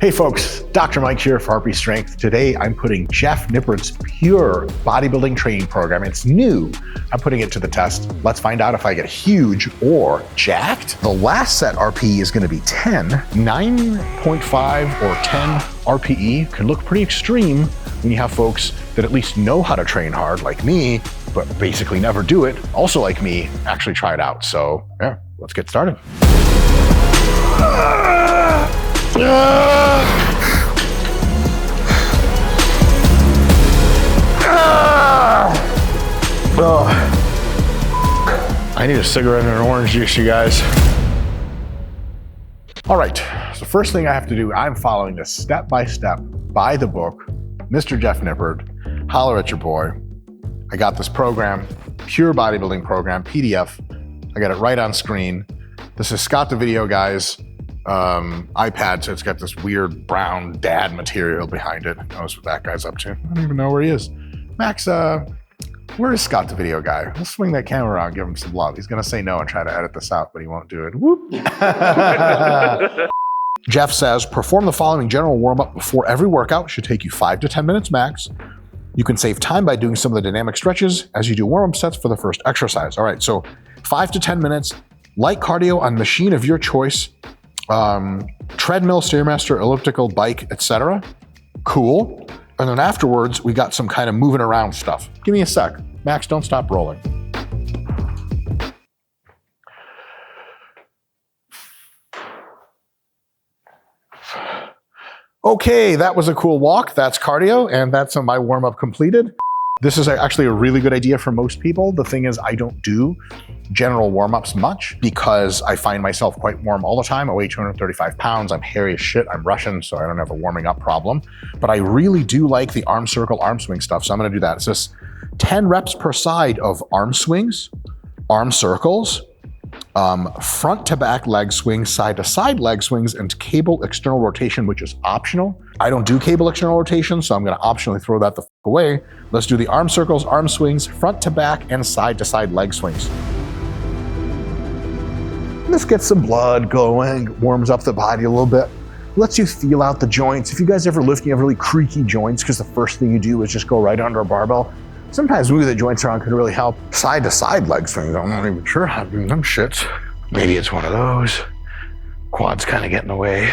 Hey folks, Dr. Mike here for RP Strength. Today I'm putting Jeff Nippard's pure bodybuilding training program. It's new. I'm putting it to the test. Let's find out if I get huge or jacked. The last set RPE is gonna be 10. 9.5 or 10 RPE can look pretty extreme when you have folks that at least know how to train hard like me, but basically never do it. Also like me, actually try it out. So yeah, let's get started. I need a cigarette and an orange juice, you guys. All right, so first thing I have to do, I'm following this step by step by the book, Mr. Jeff Nippard. Holler at your boy. I got this program, pure bodybuilding program, PDF. I got it right on screen. This is Scott the Video Guy's iPad, so it's got this weird brown dad material behind it. Who knows what that guy's up to? I don't even know where he is. Max, where is Scott the Video Guy? Let's swing that camera around, give him some love. He's gonna say no and try to edit this out, but he won't do it. Whoop. Jeff says, perform the following general warm-up before every workout. Should take you 5 to 10 minutes max. You can save time by doing some of the dynamic stretches as you do warm-up sets for the first exercise. All right, so 5 to 10 minutes, light cardio on machine of your choice, treadmill, Stairmaster, elliptical, bike, etc. Cool. And then afterwards, we got some kind of moving around stuff. Give me a sec. Max, don't stop rolling. Okay, that was a cool walk. That's cardio, and that's my warm-up completed. This is actually a really good idea for most people. The thing is, I don't do general warm-ups much because I find myself quite warm all the time. I weigh 235 pounds. I'm hairy as shit. I'm Russian, so I don't have a warming up problem. But I really do like the arm circle, arm swing stuff. So I'm gonna do that. It's just 10 reps per side of arm swings, arm circles, front to back leg swings, side to side leg swings, and cable external rotation, which is optional. I don't do cable external rotation, so I'm gonna optionally throw that the f away. Let's do the arm circles, arm swings, front to back, and side to side leg swings. Let's get some blood going, warms up the body a little bit. Lets you feel out the joints. If you guys ever lift and you have really creaky joints, because the first thing you do is just go right under a barbell, sometimes moving the joints around can really help. Side to side leg swings, I'm not even sure how to do them shits. Maybe it's one of those. Quads kind of get in the way.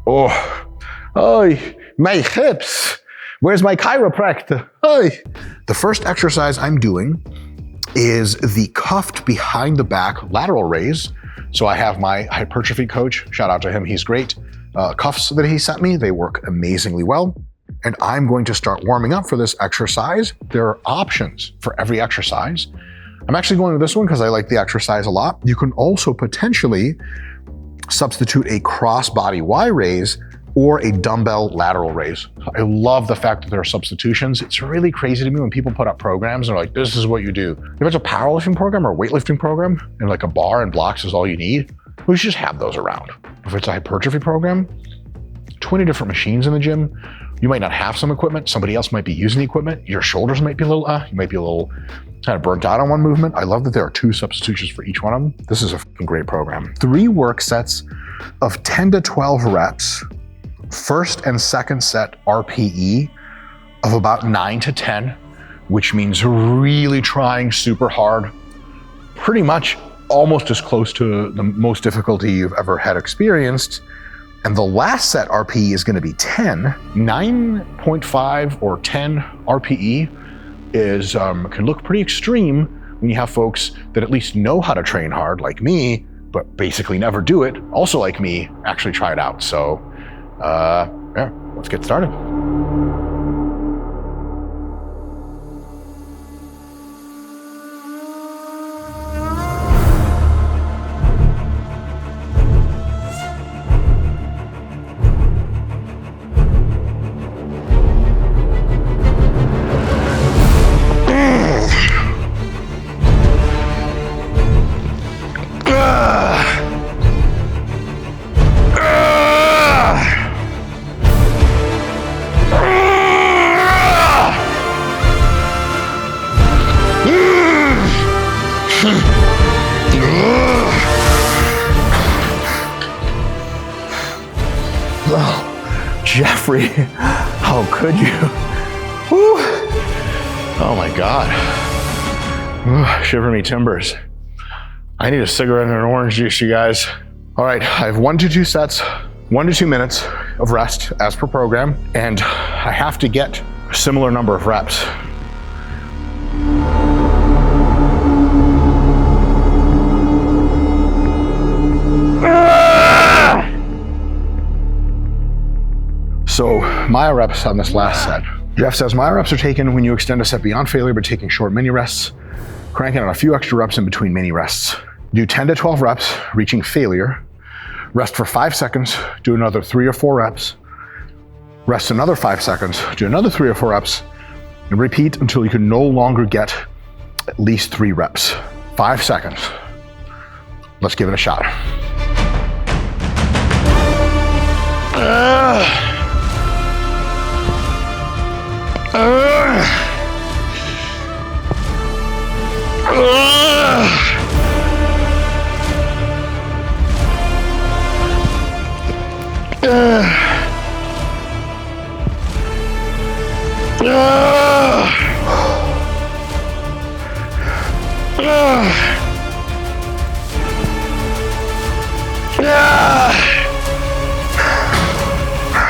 Oh, my hips. Where's my chiropractor? The first exercise I'm doing is the cuffed behind the back lateral raise. So I have my hypertrophy coach, shout out to him, he's great. Cuffs that he sent me, they work amazingly well. And I'm going to start warming up for this exercise. There are options for every exercise. I'm actually going to this one because I like the exercise a lot. You can also potentially substitute a cross body Y raise or a dumbbell lateral raise. I love the fact that there are substitutions. It's really crazy to me when people put up programs and they're like, this is what you do. If it's a powerlifting program or a weightlifting program and like a bar and blocks is all you need, we should just have those around. If it's a hypertrophy program, 20 different machines in the gym, you might not have some equipment, somebody else might be using the equipment, your shoulders might be a little, you might be a little kind of burnt out on one movement. I love that there are 2 substitutions for each one of them. This is a fucking great program. 3 work sets of 10 to 12 reps, first and second set RPE of about 9 to 10, which means really trying super hard, pretty much almost as close to the most difficulty you've ever had experienced. And the last set RPE is gonna be 10. 9.5 or 10 RPE is can look pretty extreme when you have folks that at least know how to train hard like me, but basically never do it. Also like me, actually try it out. So yeah, let's get started. Jeffrey, how could you? Woo. Oh my God. Shiver me timbers. I need a cigarette and an orange juice, you guys. All right, I have 1 to 2 sets, 1 to 2 minutes of rest as per program, and I have to get a similar number of reps. So my reps on this last set. Jeff says my reps are taken when you extend a set beyond failure, but taking short mini rests, cranking out a few extra reps in between mini rests. Do 10 to 12 reps, reaching failure. Rest for 5 seconds, do another 3 or 4 reps. Rest another 5 seconds, do another 3 or 4 reps, and repeat until you can no longer get at least 3 reps. 5 seconds. Let's give it a shot.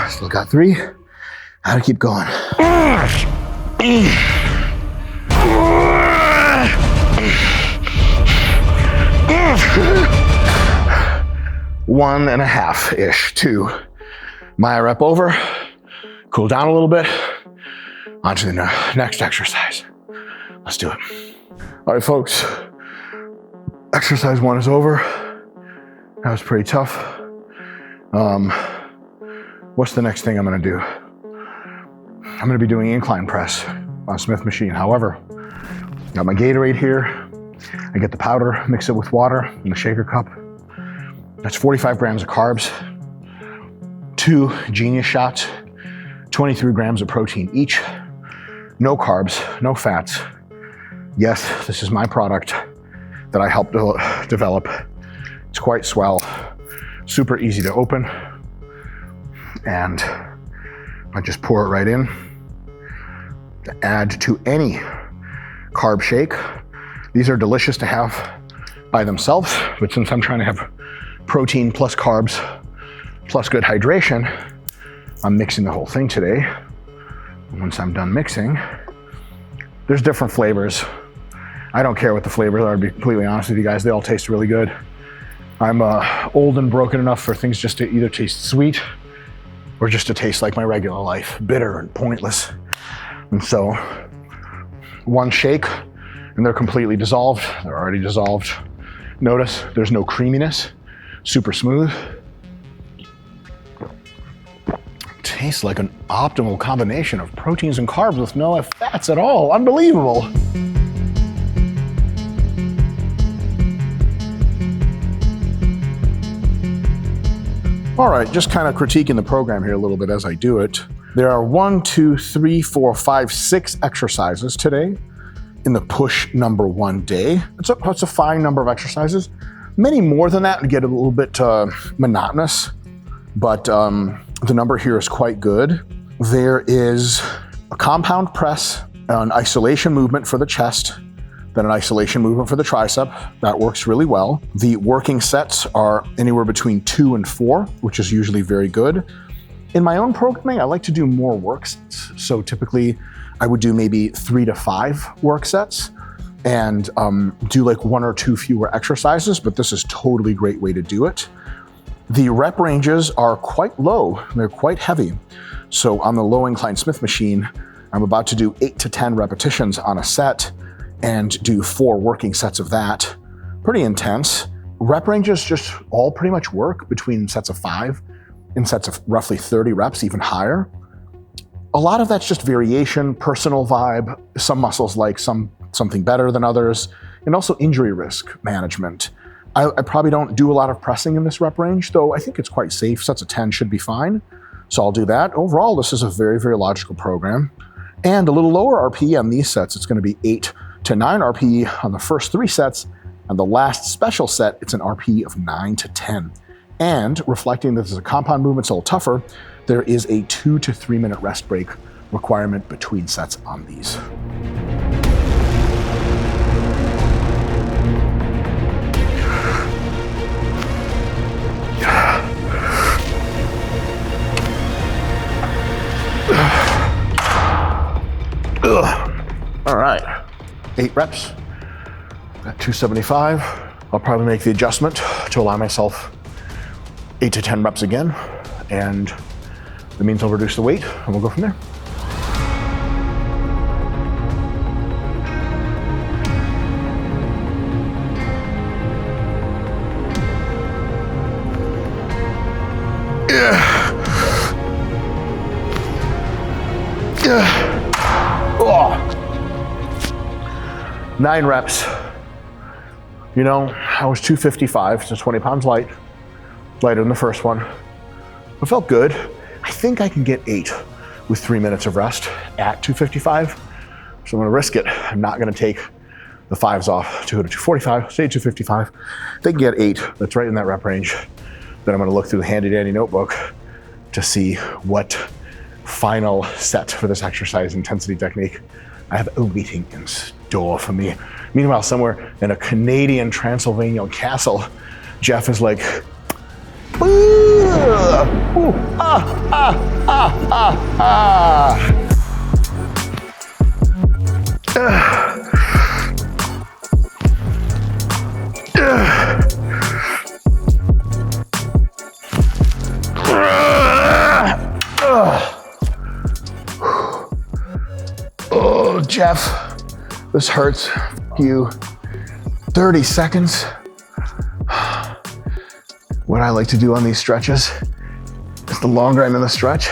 Still got 3. How to keep going. 1.5-ish, 2. My rep over, cool down a little bit, onto the next exercise. Let's do it. All right, folks, exercise 1 is over. That was pretty tough. What's the next thing I'm gonna do? I'm gonna be doing incline press on Smith machine. However, got my Gatorade here. I get the powder, mix it with water in the shaker cup. That's 45 grams of carbs, 2 Genius shots, 23 grams of protein each. No carbs, no fats. Yes, this is my product that I helped develop. It's quite swell, super easy to open. And I just pour it right in to add to any carb shake. These are delicious to have by themselves, but since I'm trying to have protein plus carbs plus good hydration, I'm mixing the whole thing today. Once I'm done mixing, there's different flavors. I don't care what the flavors are, to be completely honest with you guys. They all taste really good. I'm old and broken enough for things just to either taste sweet or just to taste like my regular life, bitter and pointless. And so, one shake, and they're completely dissolved. They're already dissolved. Notice there's no creaminess, super smooth. Tastes like an optimal combination of proteins and carbs with no fats at all. Unbelievable. All right, just kind of critiquing the program here a little bit as I do it. There are 1, 2, 3, 4, 5, 6 exercises today in the push number 1 day. It's a fine number of exercises. Many more than that would get a little bit monotonous, but the number here is quite good. There is a compound press, an isolation movement for the chest, then an isolation movement for the tricep. That works really well. The working sets are anywhere between 2 and 4, which is usually very good. In my own programming, I like to do more work sets. So typically I would do maybe 3 to 5 work sets and do like 1 or 2 fewer exercises, but this is totally a great way to do it. The rep ranges are quite low, they're quite heavy. So on the low incline Smith machine, I'm about to do 8 to 10 repetitions on a set and do 4 working sets of that. Pretty intense. Rep ranges just all pretty much work between sets of 5 and sets of roughly 30 reps, even higher. A lot of that's just variation, personal vibe. Some muscles like something better than others, and also injury risk management. I probably don't do a lot of pressing in this rep range, though I think it's quite safe. Sets of 10 should be fine. So I'll do that. Overall, this is a very, very logical program. And a little lower RPE on these sets. It's going to be 8 to 9 RPE on the first 3 sets. And the last special set, it's an RPE of 9 to 10. And reflecting that this is a compound movement, it's a little tougher, there is a 2 to 3 minute rest break requirement between sets on these. All right, 8 reps at 275. I'll probably make the adjustment to allow myself 8 to 10 reps again, and that means I'll reduce the weight and we'll go from there. Oh. 9 reps. You know, I was 255, so 20 pounds lighter than the first one. It felt good. I think I can get 8 with 3 minutes of rest at 255. So I'm gonna risk it. I'm not gonna take the 5s off to go to 245, stay 255. They can get 8, that's right in that rep range. Then I'm gonna look through the handy dandy notebook to see what final set for this exercise intensity technique I have awaiting in store for me. Meanwhile, somewhere in a Canadian Transylvanian castle, Jeff is like, ooh, ah, ah, ah, ah, ah. Oh, Jeff, this hurts. You 30 seconds. What I like to do on these stretches is the longer I'm in the stretch,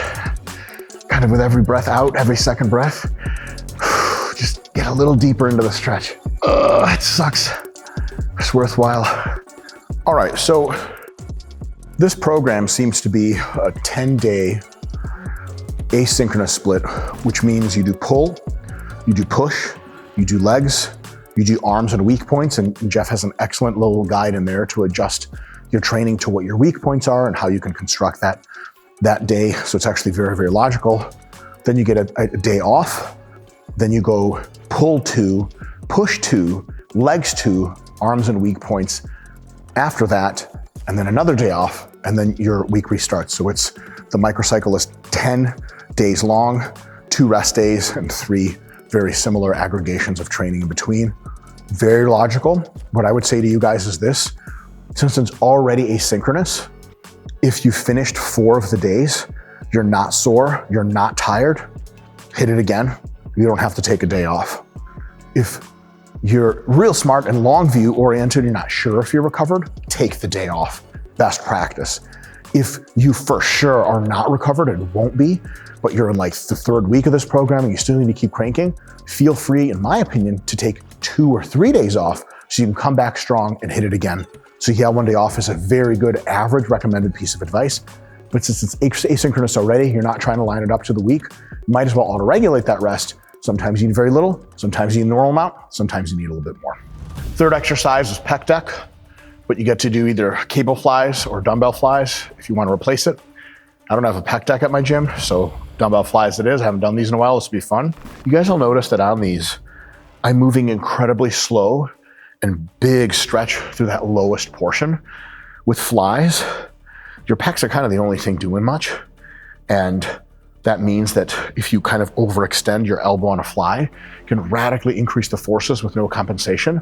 kind of with every breath out, every second breath, just get a little deeper into the stretch. It sucks. It's worthwhile. All right, so this program seems to be a 10-day asynchronous split, which means you do pull, you do push, you do legs, you do arms and weak points, and Jeff has an excellent little guide in there to adjust your training to what your weak points are and how you can construct that day. So it's actually very, very logical. Then you get a day off. Then you go pull 2, push 2, legs 2, arms and weak points after that, and then another day off, and then your week restarts. So it's the microcycle is 10 days long, 2 rest days, and 3 very similar aggregations of training in between. Very logical. What I would say to you guys is this: since it's already asynchronous, if you finished 4 of the days, you're not sore, you're not tired, hit it again. You don't have to take a day off. If you're real smart and long view oriented, you're not sure if you're recovered, take the day off. Best practice. If you for sure are not recovered and won't be, but you're in like the 3rd week of this program and you still need to keep cranking, feel free, in my opinion, to take 2 or 3 days off so you can come back strong and hit it again. So yeah, 1 day off is a very good average recommended piece of advice. But since it's asynchronous already, you're not trying to line it up to the week, you might as well auto-regulate that rest. Sometimes you need very little, sometimes you need a normal amount, sometimes you need a little bit more. 3rd exercise is pec deck, but you get to do either cable flies or dumbbell flies if you want to replace it. I don't have a pec deck at my gym, so dumbbell flies it is. I haven't done these in a while, this will be fun. You guys will notice that on these, I'm moving incredibly slow and big stretch through that lowest portion. With flies, your pecs are kind of the only thing doing much. And that means that if you kind of overextend your elbow on a fly, you can radically increase the forces with no compensation,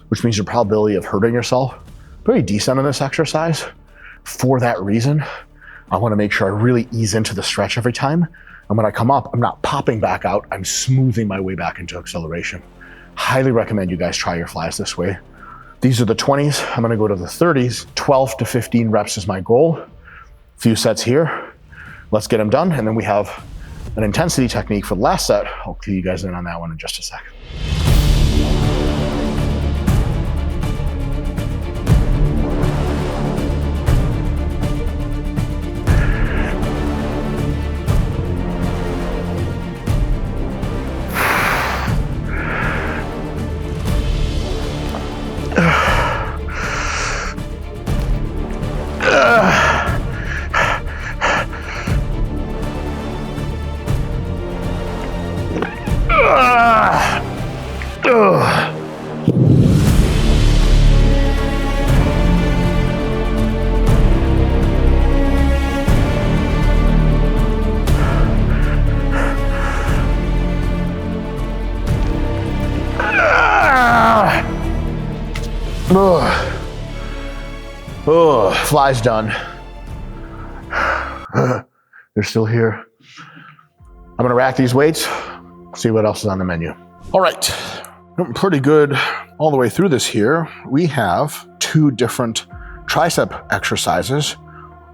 which means your probability of hurting yourself pretty decent in this exercise. For that reason, I want to make sure I really ease into the stretch every time. And when I come up, I'm not popping back out, I'm smoothing my way back into acceleration. Highly recommend you guys try your flies this way. These are the 20s. I'm gonna go to the 30s. 12 to 15 reps is my goal. Few sets here. Let's get them done. And then we have an intensity technique for the last set. I'll cue you guys in on that one in just a sec. fly's done. They're still here. I'm gonna rack these weights, see what else is on the menu. All right, pretty good all the way through this here. We have 2 different tricep exercises.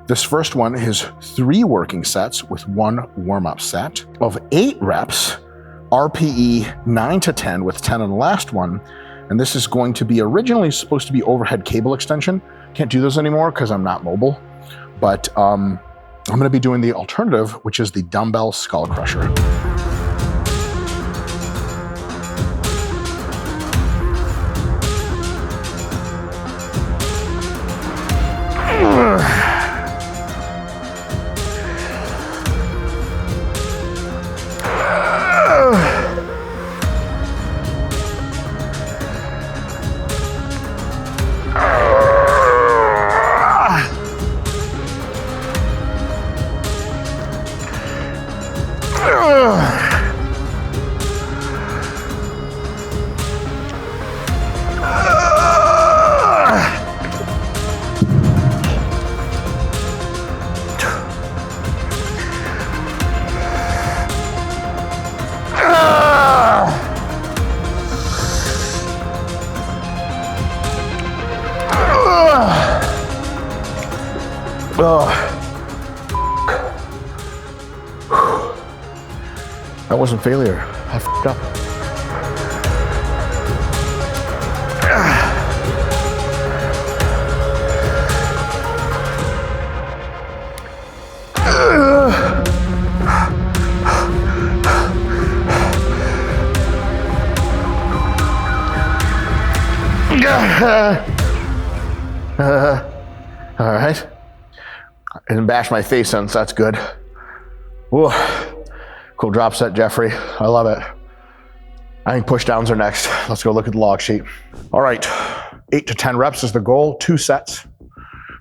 This first one is 3 working sets with 1 warm-up set of 8 reps, RPE 9 to 10 with 10 on the last one. And this is going to be originally supposed to be overhead cable extension. Can't do those anymore because I'm not mobile, but I'm gonna be doing the alternative, which is the dumbbell skull crusher. That wasn't failure. I f***ed up. All right. I didn't bash my face in, so that's good. Whoa. Cool drop set, Jeffrey. I love it. I think push downs are next. Let's go look at the log sheet. All right, 8 to 10 reps is the goal, 2 sets.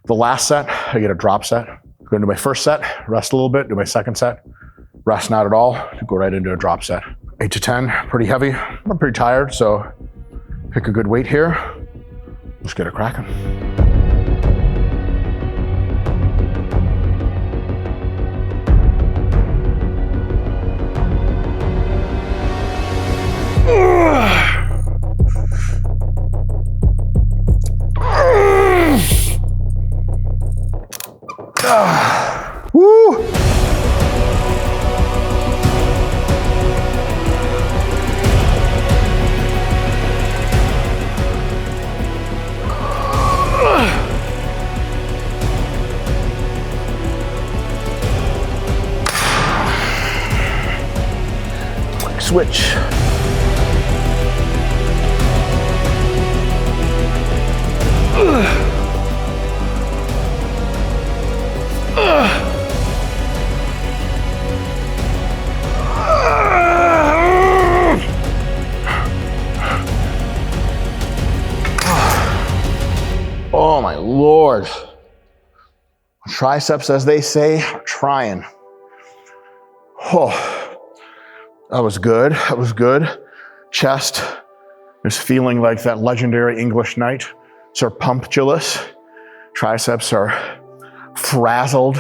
The last set, I get a drop set. Go into my first set, rest a little bit, do my second set, rest not at all, go right into a drop set. 8 to 10, pretty heavy. I'm pretty tired, so pick a good weight here. Let's get it cracking. Woo! Switch. Oh my Lord. Triceps, as they say, are trying. Oh, that was good. That was good. Chest is feeling like that legendary English knight, Sir Pumptulus. Triceps are frazzled,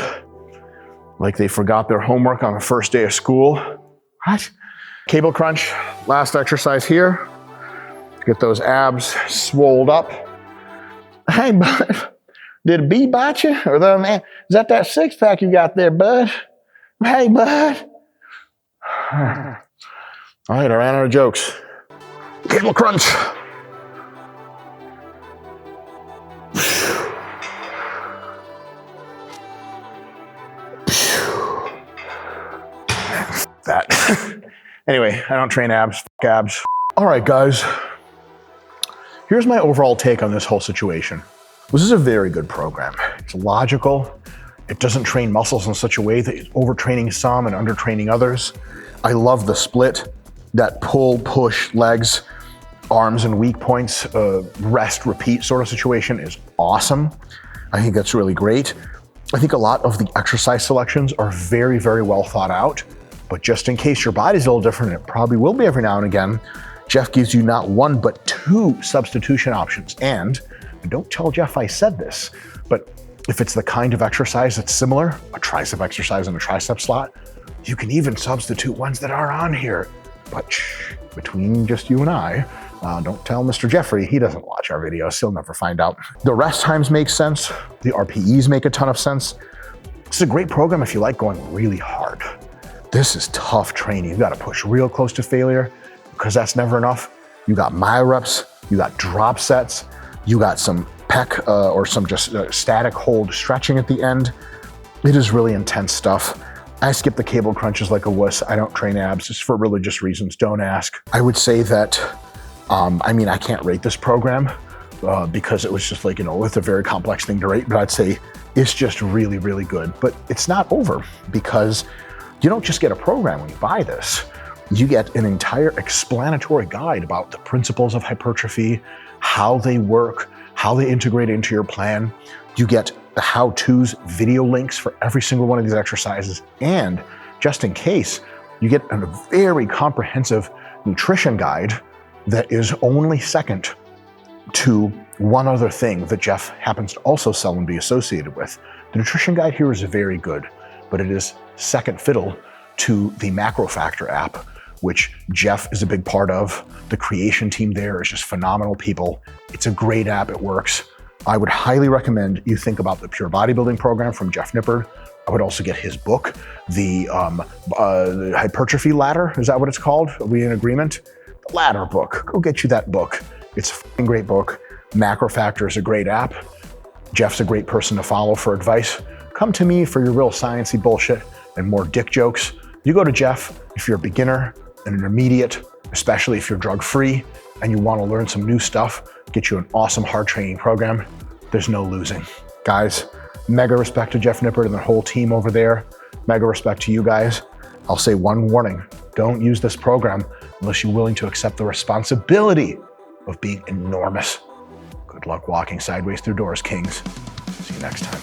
like they forgot their homework on the first day of school. What? Cable crunch, last exercise here. Get those abs swolled up. Hey, bud, did a bee bite you? Or the man, is that six pack you got there, bud? Hey, bud. All right, I ran out of jokes. Cable crunch. That. Anyway, I don't train abs, f*** abs. All right, guys. Here's my overall take on this whole situation. This is a very good program. It's logical. It doesn't train muscles in such a way that it's overtraining some and undertraining others. I love the split, that pull, push, legs, arms and weak points, rest, repeat sort of situation is awesome. I think that's really great. I think a lot of the exercise selections are very, very well thought out, but just in case your body's a little different, and it probably will be every now and again, Jeff gives you not 1, but 2 substitution options. And don't tell Jeff I said this, but If it's the kind of exercise that's similar, a tricep exercise and a tricep slot, you can even substitute ones that are on here. But shh, between just you and I, don't tell Mr. Jeffrey, he doesn't watch our videos, he'll never find out. The rest times make sense. The RPEs make a ton of sense. It's a great program if you like going really hard. This is tough training. You gotta push real close to failure because that's never enough. You got myo reps, you got drop sets, you got some pec or some just static hold stretching at the end. It is really intense stuff. I skip the cable crunches like a wuss. I don't train abs just for religious reasons, don't ask. I would say that, I can't rate this program because it was just like, it's a very complex thing to rate, but I'd say it's just really, really good. But it's not over because you don't just get a program when you buy this. You get an entire explanatory guide about the principles of hypertrophy, how they work, how they integrate into your plan. You get the how-tos video links for every single one of these exercises. And just in case, you get a very comprehensive nutrition guide that is only second to one other thing that Jeff happens to also sell and be associated with. The nutrition guide here is very good, but it is second fiddle to the Macro Factor app, which Jeff is a big part of. The creation team there is just phenomenal people. It's a great app, it works. I would highly recommend you think about the Pure Bodybuilding program from Jeff Nippard. I would also get his book, the Hypertrophy Ladder, is that what it's called? Are we in agreement? The Ladder book, go get you that book. It's a fucking great book. Macro Factor is a great app. Jeff's a great person to follow for advice. Come to me for your real sciencey bullshit and more dick jokes. You go to Jeff if you're a beginner, an intermediate, especially if you're drug-free and you want to learn some new stuff, get you an awesome hard training program. There's no losing. Guys, mega respect to Jeff Nippard and the whole team over there. Mega respect to you guys. I'll say one warning, don't use this program unless you're willing to accept the responsibility of being enormous. Good luck walking sideways through doors, kings. See you next time.